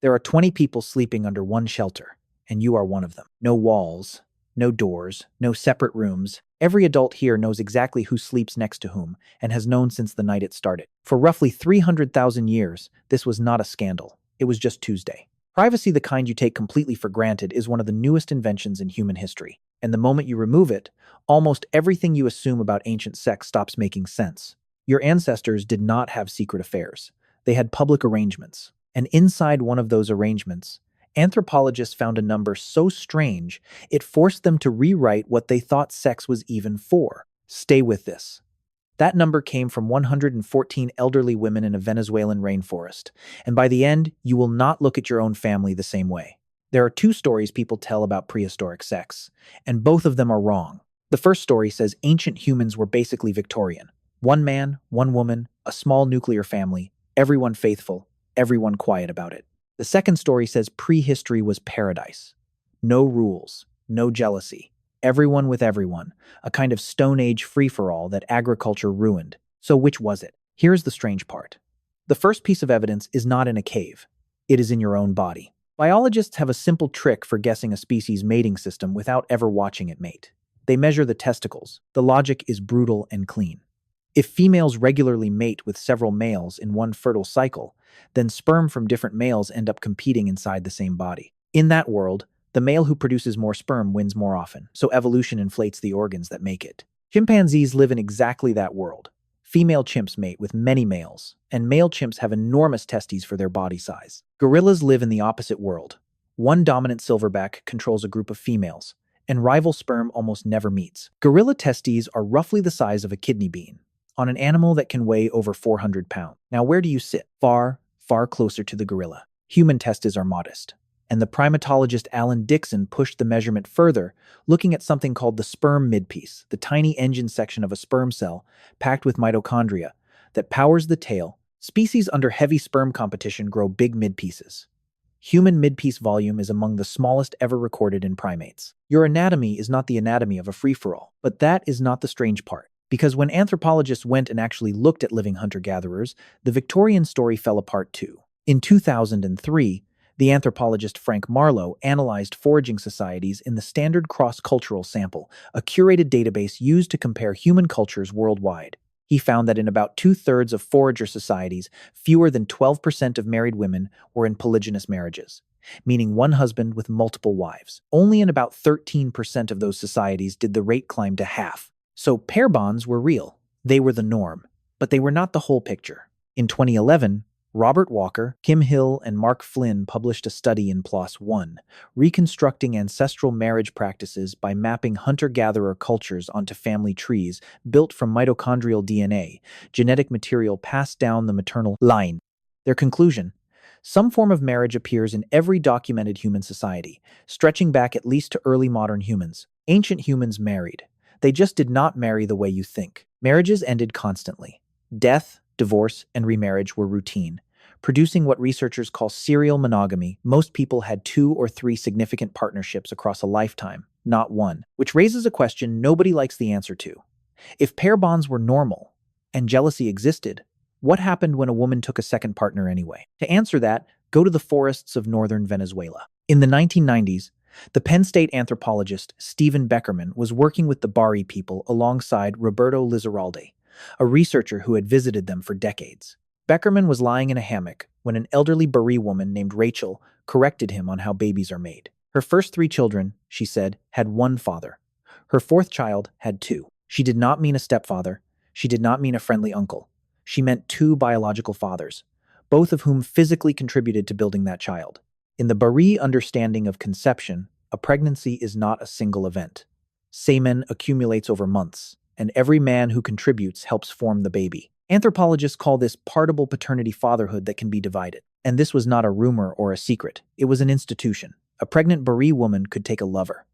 There are 20 people sleeping under one shelter, and you are one of them. No walls, no doors, no separate rooms. Every adult here knows exactly who sleeps next to whom and has known since the night it started. For roughly 300,000 years, this was not a scandal. It was just Tuesday. Privacy, the kind you take completely for granted, is one of the newest inventions in human history. And the moment you remove it, almost everything you assume about ancient sex stops making sense. Your ancestors did not have secret affairs. They had public arrangements. And inside one of those arrangements, anthropologists found a number so strange, it forced them to rewrite what they thought sex was even for. Stay with this. That number came from 114 elderly women in a Venezuelan rainforest, and by the end, you will not look at your own family the same way. There are two stories people tell about prehistoric sex, and both of them are wrong. The first story says ancient humans were basically Victorian. One man, one woman, a small nuclear family, everyone faithful, everyone quiet about it. The second story says prehistory was paradise. No rules, no jealousy. Everyone with everyone, a kind of Stone Age free-for-all that agriculture ruined. So which was it? Here's the strange part. The first piece of evidence is not in a cave. It is in your own body. Biologists have a simple trick for guessing a species' mating system without ever watching it mate. They measure the testicles. The logic is brutal and clean. If females regularly mate with several males in one fertile cycle, then sperm from different males end up competing inside the same body. In that world, the male who produces more sperm wins more often, so evolution inflates the organs that make it. Chimpanzees live in exactly that world. Female chimps mate with many males, and male chimps have enormous testes for their body size. Gorillas live in the opposite world. One dominant silverback controls a group of females, and rival sperm almost never meets. Gorilla testes are roughly the size of a kidney bean, on an animal that can weigh over 400 pounds. Now where do you sit? Far, far closer to the gorilla. Human testes are modest. And the primatologist Alan Dixon pushed the measurement further, looking at something called the sperm midpiece, the tiny engine section of a sperm cell packed with mitochondria that powers the tail. Species under heavy sperm competition grow big midpieces. Human midpiece volume is among the smallest ever recorded in primates. Your anatomy is not the anatomy of a free-for-all, but that is not the strange part. Because when anthropologists went and actually looked at living hunter-gatherers, the Victorian story fell apart too. In 2003, the anthropologist Frank Marlowe analyzed foraging societies in the Standard Cross-Cultural Sample, a curated database used to compare human cultures worldwide. He found that in about 2/3 of forager societies, fewer than 12% of married women were in polygynous marriages, meaning one husband with multiple wives. Only in about 13% of those societies did the rate climb to half. So pair bonds were real. They were the norm, but they were not the whole picture. In 2011, Robert Walker, Kim Hill, and Mark Flynn published a study in PLOS One, reconstructing ancestral marriage practices by mapping hunter-gatherer cultures onto family trees built from mitochondrial DNA, genetic material passed down the maternal line. Their conclusion: some form of marriage appears in every documented human society, stretching back at least to early modern humans. Ancient humans married. They just did not marry the way you think. Marriages ended constantly. Death, divorce, and remarriage were routine, producing what researchers call serial monogamy. Most people had 2 or 3 significant partnerships across a lifetime, not one, which raises a question nobody likes the answer to. If pair bonds were normal, and jealousy existed, what happened when a woman took a second partner anyway? To answer that, go to the forests of northern Venezuela. In the 1990s, the Penn State anthropologist Stephen Beckerman was working with the Barí people alongside Roberto Lizarralde, a researcher who had visited them for decades. Beckerman was lying in a hammock when an elderly Barí woman named Rachel corrected him on how babies are made. Her first 3 children, she said, had one father. Her 4th child had 2. She did not mean a stepfather. She did not mean a friendly uncle. She meant 2 biological fathers, both of whom physically contributed to building that child. In the Barí understanding of conception, a pregnancy is not a single event. Semen accumulates over months, and every man who contributes helps form the baby. Anthropologists call this partible paternity fatherhood that can be divided. And this was not a rumor or a secret. It was an institution. A pregnant Barí woman could take a lover.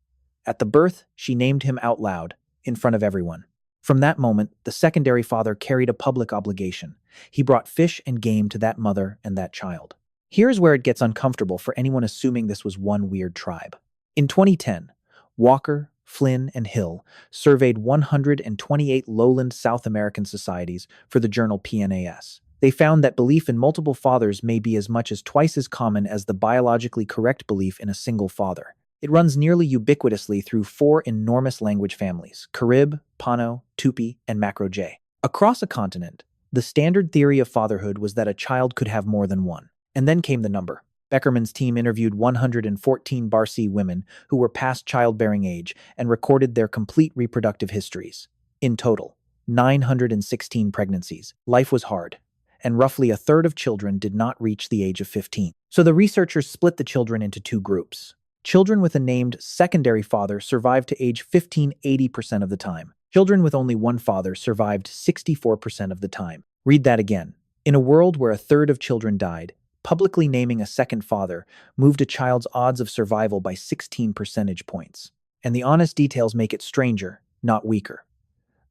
At the birth, she named him out loud, in front of everyone. From that moment, the secondary father carried a public obligation. He brought fish and game to that mother and that child. Here's where it gets uncomfortable for anyone assuming this was one weird tribe. In 2010, Walker, Flynn, and Hill surveyed 128 lowland South American societies for the journal PNAS. They found that belief in multiple fathers may be as much as twice as common as the biologically correct belief in a single father. It runs nearly ubiquitously through four enormous language families: Carib, Pano, Tupi, and Macro-J. Across a continent, the standard theory of fatherhood was that a child could have more than one. And then came the number. Beckerman's team interviewed 114 Barí women who were past childbearing age and recorded their complete reproductive histories. In total, 916 pregnancies. Life was hard, and roughly a third of children did not reach the age of 15. So the researchers split the children into two groups. Children with a named secondary father survived to age 15 80% of the time. Children with only one father survived 64% of the time. Read that again. In a world where a third of children died, publicly naming a second father moved a child's odds of survival by 16 percentage points. And the honest details make it stranger, not weaker.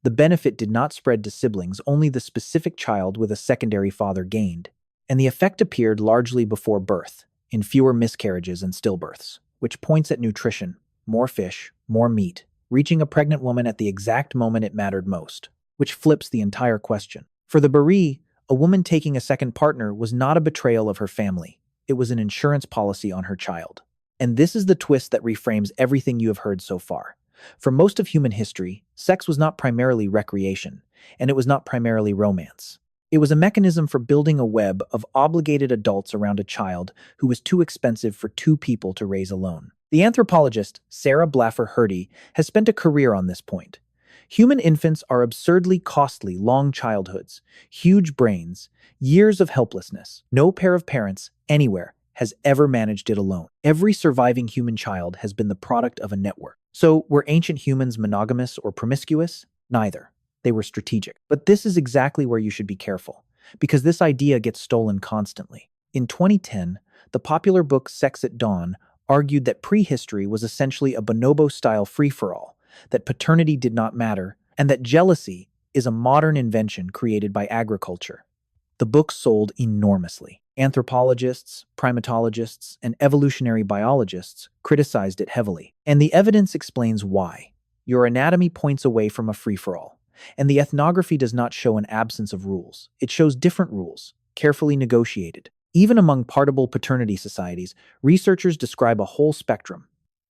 The benefit did not spread to siblings, only the specific child with a secondary father gained. And the effect appeared largely before birth, in fewer miscarriages and stillbirths, which points at nutrition: more fish, more meat, reaching a pregnant woman at the exact moment it mattered most, which flips the entire question. For the Barí, a woman taking a second partner was not a betrayal of her family. It was an insurance policy on her child. And this is the twist that reframes everything you have heard so far. For most of human history, sex was not primarily recreation, and it was not primarily romance. It was a mechanism for building a web of obligated adults around a child who was too expensive for two people to raise alone. The anthropologist Sarah Blaffer Hrdy has spent a career on this point. Human infants are absurdly costly, long childhoods, huge brains, years of helplessness. No pair of parents, anywhere, has ever managed it alone. Every surviving human child has been the product of a network. So, were ancient humans monogamous or promiscuous? Neither. They were strategic. But this is exactly where you should be careful, because this idea gets stolen constantly. In 2010, the popular book Sex at Dawn argued that prehistory was essentially a bonobo-style free-for-all, that paternity did not matter, and that jealousy is a modern invention created by agriculture. The book sold enormously. Anthropologists, primatologists, and evolutionary biologists criticized it heavily. And the evidence explains why. Your anatomy points away from a free-for-all, and the ethnography does not show an absence of rules. It shows different rules, carefully negotiated. Even among partible paternity societies, researchers describe a whole spectrum.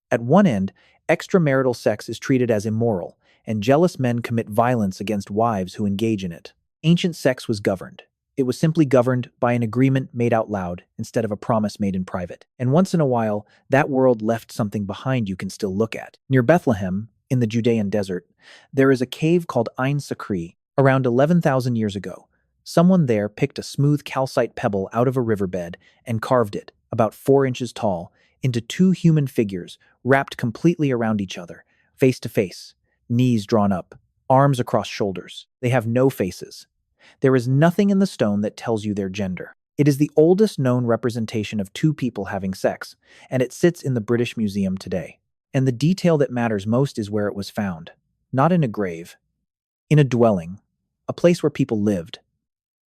At one end, extramarital sex is treated as immoral, and jealous men commit violence against wives who engage in it. Ancient sex was governed. It was simply governed by an agreement made out loud instead of a promise made in private. And once in a while, that world left something behind you can still look at. Near Bethlehem, in the Judean desert, there is a cave called Ein Sakri. Around 11,000 years ago, someone there picked a smooth calcite pebble out of a riverbed and carved it, about 4 inches tall, into two human figures wrapped completely around each other, face to face, knees drawn up, arms across shoulders. They have no faces. There is nothing in the stone that tells you their gender. It is the oldest known representation of two people having sex, and it sits in the British Museum today. And the detail that matters most is where it was found. Not in a grave. In a dwelling. A place where people lived.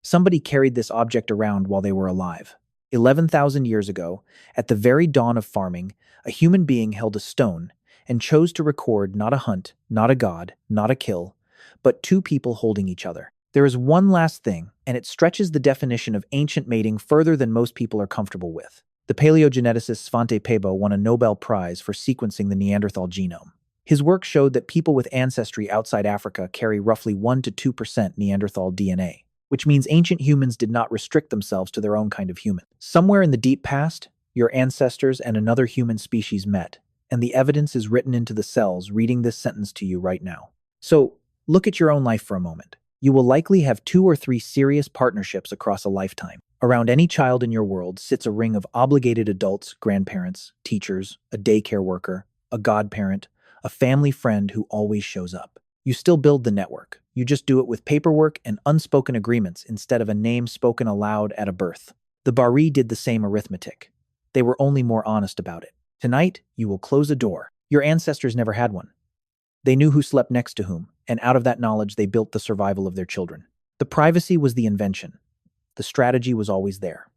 Somebody carried this object around while they were alive. 11,000 years ago, at the very dawn of farming, a human being held a stone and chose to record not a hunt, not a god, not a kill, but two people holding each other. There is one last thing, and it stretches the definition of ancient mating further than most people are comfortable with. The paleogeneticist Svante Pääbo won a Nobel Prize for sequencing the Neanderthal genome. His work showed that people with ancestry outside Africa carry roughly 1 to 2% Neanderthal DNA, which means ancient humans did not restrict themselves to their own kind of human. Somewhere in the deep past, your ancestors and another human species met, and the evidence is written into the cells reading this sentence to you right now. So, look at your own life for a moment. You will likely have 2 or 3 serious partnerships across a lifetime. Around any child in your world sits a ring of obligated adults, grandparents, teachers, a daycare worker, a godparent, a family friend who always shows up. You still build the network. You just do it with paperwork and unspoken agreements instead of a name spoken aloud at a birth. The Barí did the same arithmetic. They were only more honest about it. Tonight, you will close a door. Your ancestors never had one. They knew who slept next to whom, and out of that knowledge they built the survival of their children. The privacy was the invention. The strategy was always there.